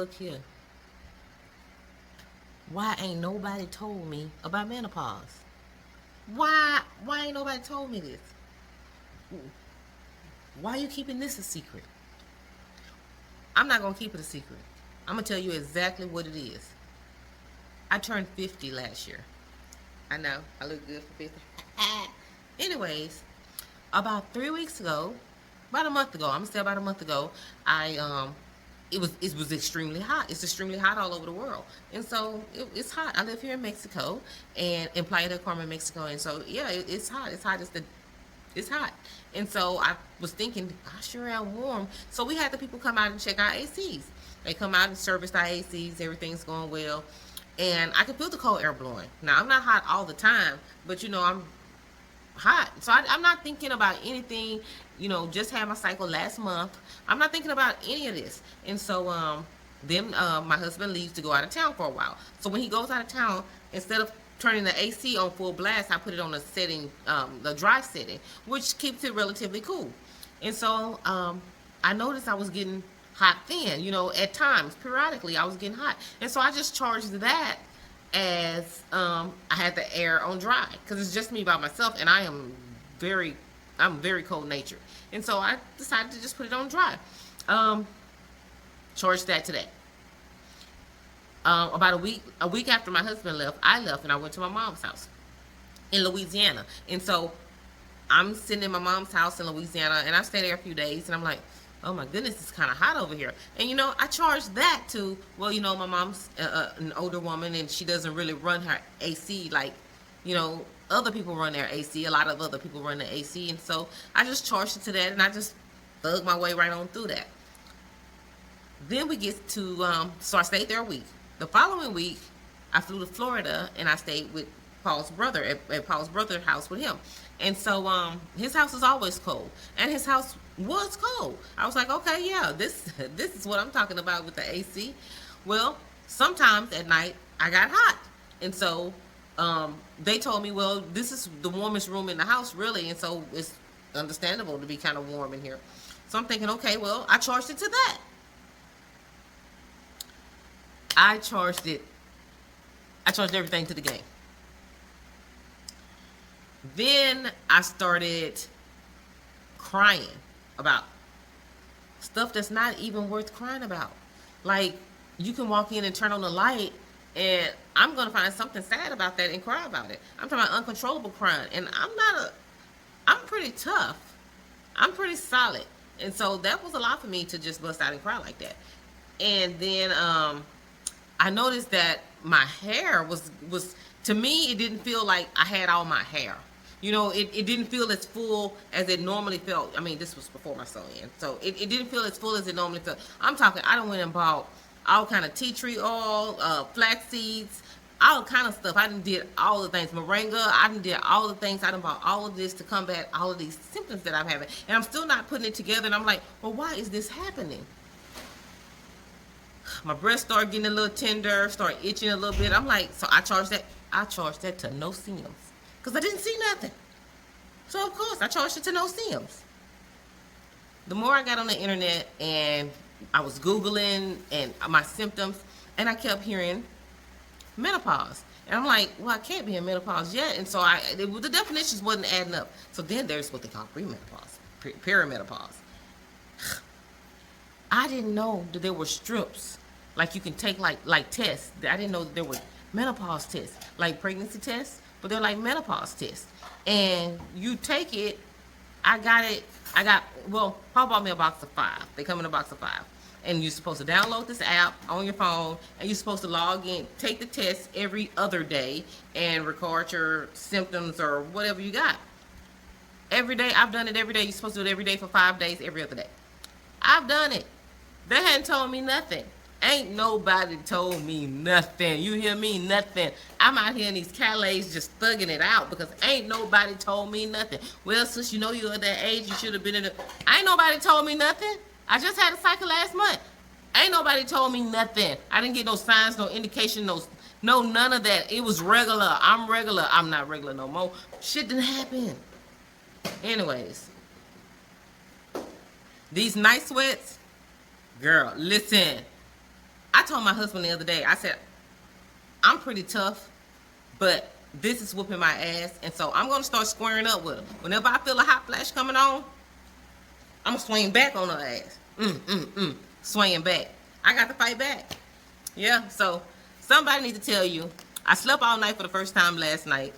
look here. Why ain't nobody told me about menopause? Why ain't nobody told me this? Why are you keeping this a secret? I'm not gonna keep it a secret. I'm gonna tell you exactly what it is. I turned 50 last year. I know, I look good for 50. Anyways, about 3 weeks ago, about a month ago, I'm gonna say about a month ago, it was extremely hot. It's extremely hot all over the world, and so it's hot. I live here in Mexico, and in Playa del Carmen, Mexico, and so yeah, it's hot. It's hot. It's hot. And so I was thinking, I sure am warm. So we had the people come out and check our ACs. They come out and service our ACs. Everything's going well. And I can feel the cold air blowing. Now, I'm not hot all the time, but I'm hot. So I'm not thinking about anything, just had my cycle last month. I'm not thinking about any of this. And so then my husband leaves to go out of town for a while. So when he goes out of town, instead of turning the AC on full blast, I put it on the setting, the dry setting, which keeps it relatively cool. And so I noticed I was getting hot then, at times, periodically, I was getting hot. And so I just charged that as I had the air on dry, because it's just me by myself, and I'm very cold natured. And so I decided to just put it on dry. Charged that today. About a week after my husband left, I left and I went to my mom's house in Louisiana. And so I'm sitting in my mom's house in Louisiana, and I stayed there a few days, and I'm like, oh my goodness, it's kind of hot over here. And I charged that to, well, my mom's an older woman, and she doesn't really run her AC like, other people run their AC. A lot of other people run the AC. And so I just charged it to that, and I just thugged my way right on through that. Then we get to, so I stayed there a week. The following week, I flew to Florida, and I stayed with Paul's brother at Paul's brother's house with him. And so his house is always cold, and his house was cold. I was like, okay, yeah, this is what I'm talking about with the AC. Well, sometimes at night I got hot, and so they told me, well, this is the warmest room in the house, really, and so it's understandable to be kind of warm in here. So I'm thinking, okay, well, I charged it to that. I charged everything to the game. Then I started crying about stuff that's not even worth crying about. Like, you can walk in and turn on the light, and I'm going to find something sad about that and cry about it. I'm talking about uncontrollable crying. And I'm pretty tough. I'm pretty solid. And so that was a lot for me to just bust out and cry like that. And then I noticed that my hair was to me, it didn't feel like I had all my hair. It didn't feel as full as it normally felt. I mean, this was before my sew-in. So it didn't feel as full as it normally felt. I'm talking, I done went and bought all kind of tea tree oil, flax seeds, all kind of stuff. I done did all the things. Moringa, I done did all the things. I done bought all of this to combat all of these symptoms that I'm having. And I'm still not putting it together. And I'm like, well, why is this happening? My breast started getting a little tender, started itching a little bit. I'm like, so I charged that to no symptoms, because I didn't see nothing. So of course I charged it to no symptoms. The more I got on the internet and I was Googling and my symptoms, and I kept hearing menopause. And I'm like, well, I can't be in menopause yet. And so the definitions wasn't adding up. So then there's what they call premenopause, perimenopause. I didn't know that there were strips, like you can take like tests. I didn't know that there were menopause tests, like pregnancy tests, but they're like menopause tests. And you take it. Well, Paul bought me a box of 5. They come in a box of 5. And you're supposed to download this app on your phone, and you're supposed to log in, take the test every other day, and record your symptoms or whatever you got. Every day, I've done it every day. You're supposed to do it every day for 5 days, every other day. I've done it. They hadn't told me nothing. Ain't nobody told me nothing. You hear me? Nothing. I'm out here in these Calais just thugging it out because ain't nobody told me nothing. Well, since you're at that age, you should have been in it. Ain't nobody told me nothing. I just had a cycle last month. Ain't nobody told me nothing. I didn't get no signs, no indication, no none of that. It was regular. I'm regular. I'm not regular no more. Shit didn't happen. Anyways, these night sweats, girl, listen. I I told my husband the other day, I said, I'm pretty tough, but this is whooping my ass, and so I'm gonna start squaring up with him. Whenever I feel a hot flash coming on, I'm gonna swing back on her ass. Swinging back. I got to fight back. Yeah, so somebody need to tell you. I slept all night for the first time last night.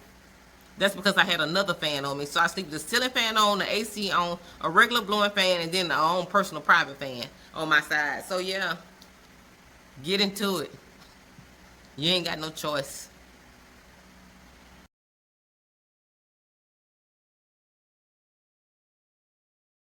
That's because I had another fan on me. So I sleep with the ceiling fan on, the AC on, a regular blowing fan, and then our own personal private fan on my side. So yeah, get into it. You ain't got no choice.